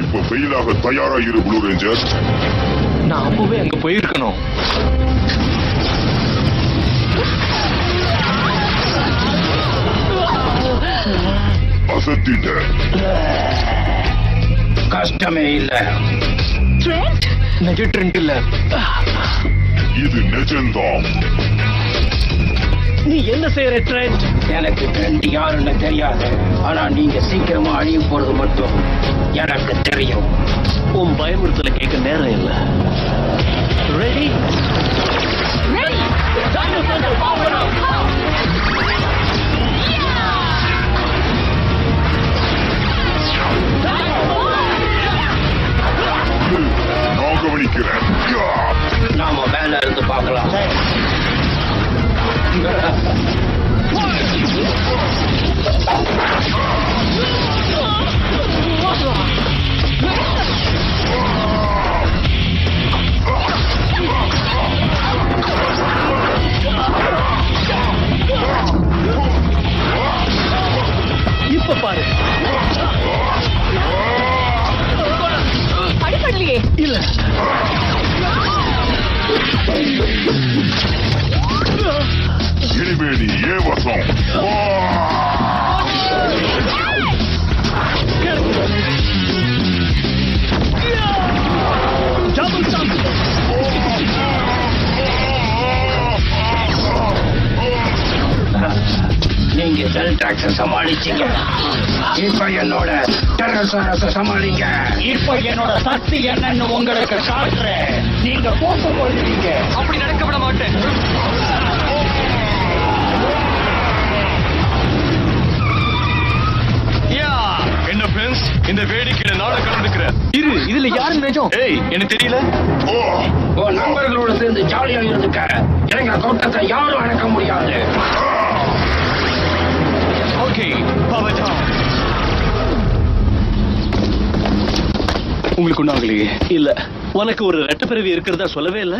இப்ப ஃபெயிலாக தயாரா இரு ப்ளூ ரேஞ்சர். நான் அப்பவே அங்க போயிருக்கணும். அசத்திட்ட கஷ்டமே இல்ல. நிஜ ட்ரெண்ட் இல்ல, இது நிஜம்தான். நீ என்ன செய்யற ட்ரெண்ட்? எனக்கு ட்ரெண்ட் யாருன்னு தெரியாது, ஆனா நீங்க சீக்கிரமா அழிய போறது மட்டும் எனக்கு தெரியும். உன் பயமுறுத்தல கேட்க நேரம் இல்ல. ரெடி? நான் கவனிக்கிறேன். நாம மேல இருந்து பார்க்கலாம். இப்ப பாரு. அடிப்படலையே இல்ல, இனிமேடி ஏவசம். Double jump. நீங்க செல் டாக்ஸ சமாளிச்சீங்க, இப்ப என்னோட டெரசோரஸ சமாளிங்க. இப்ப என்னோட சக்தி என்னன்னு உங்களுக்கு காட்டுறேன். நீங்க போட்டு கொள்ளுவீங்க. அப்படி நடக்க விட மாட்டேன். என்ன ஃப்ரெண்ட்ஸ், இந்த வேடிக்கையில நானும் கலந்துக்கிறேன். இரு, இதுல யாரு நிஜம்? ஏய், எனக்கு தெரியல. உன் நண்பர்களோட சேர்ந்து ஜாலியா இருந்துக்க. எங்க தோட்டத்தை யாரும் அடக்க முடியாது. ஓகே, பவர் டான். உங்களுக்கு ஒண்ணாகலையே? இல்ல, உனக்கு ஒரு ரெட்டை பிறவி இருக்கிறதா சொல்லவே இல்ல.